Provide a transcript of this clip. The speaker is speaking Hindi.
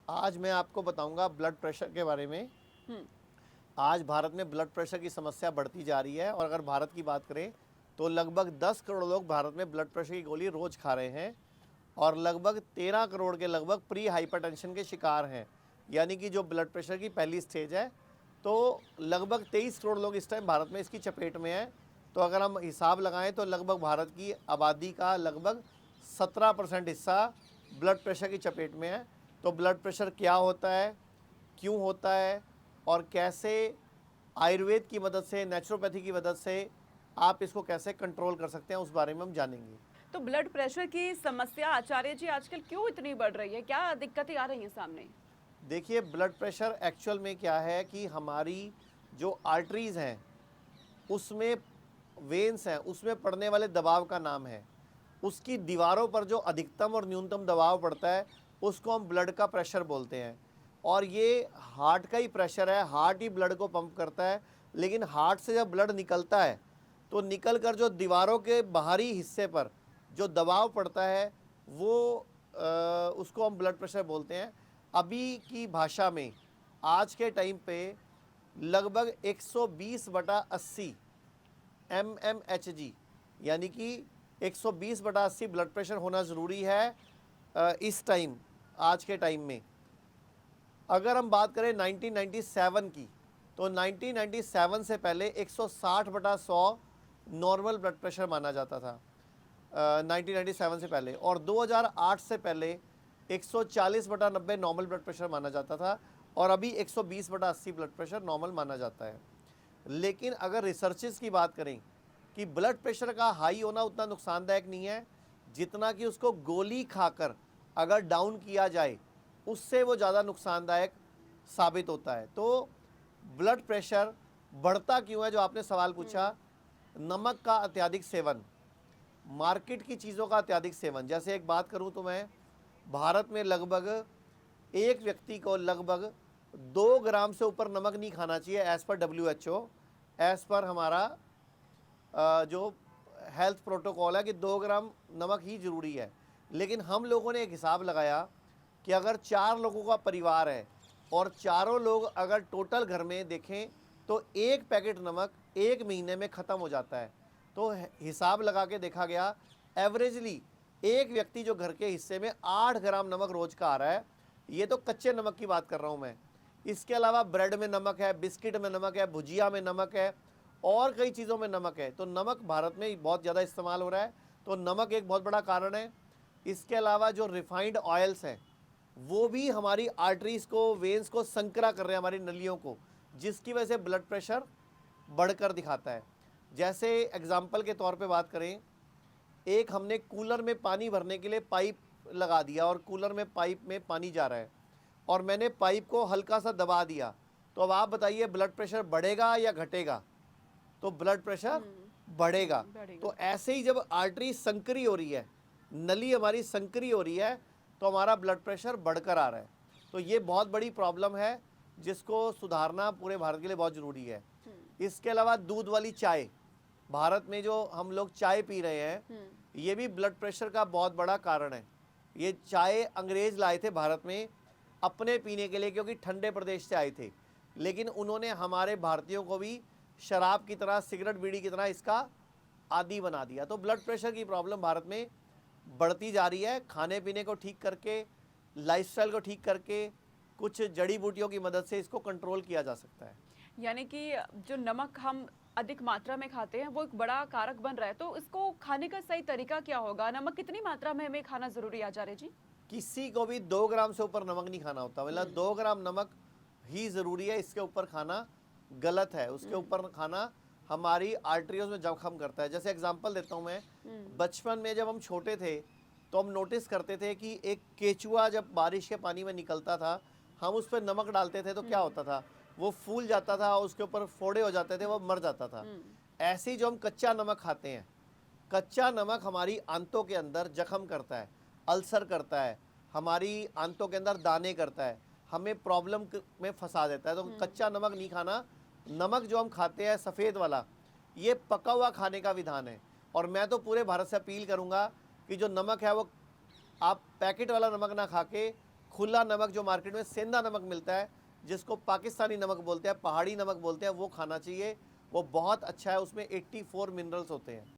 आज मैं आपको बताऊंगा ब्लड प्रेशर के बारे में। हम्म। आज भारत में ब्लड प्रेशर की समस्या बढ़ती जा रही है और अगर भारत की बात करें तो लगभग 10 करोड़ लोग भारत में ब्लड प्रेशर की गोली रोज़ खा रहे हैं और लगभग 13 करोड़ के लगभग प्री हाइपरटेंशन के शिकार हैं, यानी कि जो ब्लड प्रेशर की पहली स्टेज है। तो लगभग 23 करोड़ लोग इस टाइम भारत में इसकी चपेट में हैं। तो अगर हम हिसाब लगाएं तो लगभग भारत की आबादी का लगभग 17% हिस्सा ब्लड प्रेशर की चपेट में है। तो ब्लड प्रेशर क्या होता है, क्यों होता है और कैसे आयुर्वेद की मदद से, नेचुरोपैथी की मदद से आप इसको कैसे कंट्रोल कर सकते हैं, उस बारे में हम जानेंगे। तो ब्लड प्रेशर की समस्या आचार्य जी आजकल क्यों इतनी बढ़ रही है? क्या दिक्कतें आ रही हैं सामने? देखिए, ब्लड प्रेशर एक्चुअल में क्या है कि हमारी जो आर्टरीज हैं उसमें, वेन्स हैं, उसमें पड़ने वाले दबाव का नाम है। उसकी दीवारों पर जो अधिकतम और न्यूनतम दबाव पड़ता है उसको हम ब्लड का प्रेशर बोलते हैं। और ये हार्ट का ही प्रेशर है, हार्ट ही ब्लड को पंप करता है। लेकिन हार्ट से जब ब्लड निकलता है तो निकल कर जो दीवारों के बाहरी हिस्से पर जो दबाव पड़ता है वो उसको हम ब्लड प्रेशर बोलते हैं। अभी की भाषा में आज के टाइम पे लगभग 120/80 mmHg, यानी कि 120/80 ब्लड प्रेशर होना ज़रूरी है इस टाइम, आज के टाइम में। अगर हम बात करें 1997 की तो 1997 से पहले 160/100 नॉर्मल ब्लड प्रेशर माना जाता था 1997 से पहले, और 2008 से पहले 140/90 नॉर्मल ब्लड प्रेशर माना जाता था और अभी 120/80 ब्लड प्रेशर नॉर्मल माना जाता है। लेकिन अगर रिसर्चेस की बात करें कि ब्लड प्रेशर का हाई होना उतना नुकसानदायक नहीं है जितना कि उसको गोली खाकर अगर डाउन किया जाए उससे वो ज़्यादा नुकसानदायक साबित होता है। तो ब्लड प्रेशर बढ़ता क्यों है, जो आपने सवाल पूछा, नमक का अत्यधिक सेवन, मार्केट की चीज़ों का अत्यधिक सेवन। जैसे एक बात करूं तो मैं, भारत में लगभग एक व्यक्ति को लगभग 2 ग्राम से ऊपर नमक नहीं खाना चाहिए as per WHO, as per हमारा जो हेल्थ प्रोटोकॉल है कि 2 ग्राम नमक ही ज़रूरी है। लेकिन हम लोगों ने एक हिसाब लगाया कि अगर 4 लोगों का परिवार है और चारों लोग अगर टोटल घर में देखें तो एक पैकेट नमक एक महीने में ख़त्म हो जाता है। तो हिसाब लगा के देखा गया, एवरेजली एक व्यक्ति जो घर के हिस्से में 8 ग्राम नमक रोज़ का आ रहा है। ये तो कच्चे नमक की बात कर रहा हूँ मैं। इसके अलावा ब्रेड में नमक है, बिस्किट में नमक है, भुजिया में नमक है और कई चीज़ों में नमक है। तो नमक भारत में बहुत ज़्यादा इस्तेमाल हो रहा है, तो नमक एक बहुत बड़ा कारण है। इसके अलावा जो रिफाइंड ऑयल्स हैं वो भी हमारी आर्टरीज को, वेन्स को संकरा कर रहे हैं, हमारी नलियों को, जिसकी वजह से ब्लड प्रेशर बढ़कर दिखाता है। जैसे एग्जाम्पल के तौर पे बात करें, एक हमने कूलर में पानी भरने के लिए पाइप लगा दिया और कूलर में पाइप में पानी जा रहा है और मैंने पाइप को हल्का सा दबा दिया, तो अब आप बताइए ब्लड प्रेशर बढ़ेगा या घटेगा? तो ब्लड प्रेशर बढ़ेगा। तो ऐसे ही जब आर्टरी संकरी हो रही है, नली हमारी संकरी हो रही है, तो हमारा ब्लड प्रेशर बढ़कर आ रहा है। तो ये बहुत बड़ी प्रॉब्लम है जिसको सुधारना पूरे भारत के लिए बहुत ज़रूरी है। इसके अलावा दूध वाली चाय, भारत में जो हम लोग चाय पी रहे हैं, ये भी ब्लड प्रेशर का बहुत बड़ा कारण है। ये चाय अंग्रेज़ लाए थे भारत में अपने पीने के लिए, क्योंकि ठंडे प्रदेश से आए थे, लेकिन उन्होंने हमारे भारतीयों को भी शराब की तरह, सिगरेट बीड़ी की तरह इसका आदी बना दिया। तो ब्लड प्रेशर की प्रॉब्लम भारत में बढ़ती जा रही है। खाने पीने को ठीक करके, लाइफस्टाइल को ठीक करके, कुछ जड़ी बूटियों की मदद से इसको कंट्रोल किया जा सकता है। यानी कि जो नमक हम अधिक मात्रा में खाते हैं वो एक बड़ा कारक बन रहा है, तो इसको खाने का सही तरीका क्या होगा? नमक कितनी मात्रा में हमें खाना जरूरी है आचार्य जी? किसी को भी 2 ग्राम से ऊपर नमक नहीं खाना होता, मतलब 2 ग्राम नमक ही ज़रूरी है। इसके ऊपर खाना गलत है, उसके ऊपर खाना हमारी आर्टरियों में जख्म करता है। जैसे एग्जांपल देता हूँ मैं, बचपन में जब हम छोटे थे तो हम नोटिस करते थे कि एक केचुआ जब बारिश के पानी में निकलता था, हम उस पर नमक डालते थे तो क्या होता था, वो फूल जाता था, उसके ऊपर फोड़े हो जाते थे, वो मर जाता था। ऐसे ही जो हम कच्चा नमक खाते हैं, कच्चा नमक हमारी आंतों के अंदर जख्म करता है, अल्सर करता है, हमारी आंतों के अंदर दाने करता है, हमें प्रॉब्लम में फंसा देता है। तो कच्चा नमक नहीं खाना। नमक जो हम खाते हैं सफ़ेद वाला, ये पका हुआ खाने का विधान है। और मैं तो पूरे भारत से अपील करूंगा कि जो नमक है वो आप पैकेट वाला नमक ना खा के खुला नमक जो मार्केट में सेंधा नमक मिलता है, जिसको पाकिस्तानी नमक बोलते हैं, पहाड़ी नमक बोलते हैं, वो खाना चाहिए। वो बहुत अच्छा है, उसमें 84 मिनरल्स होते हैं।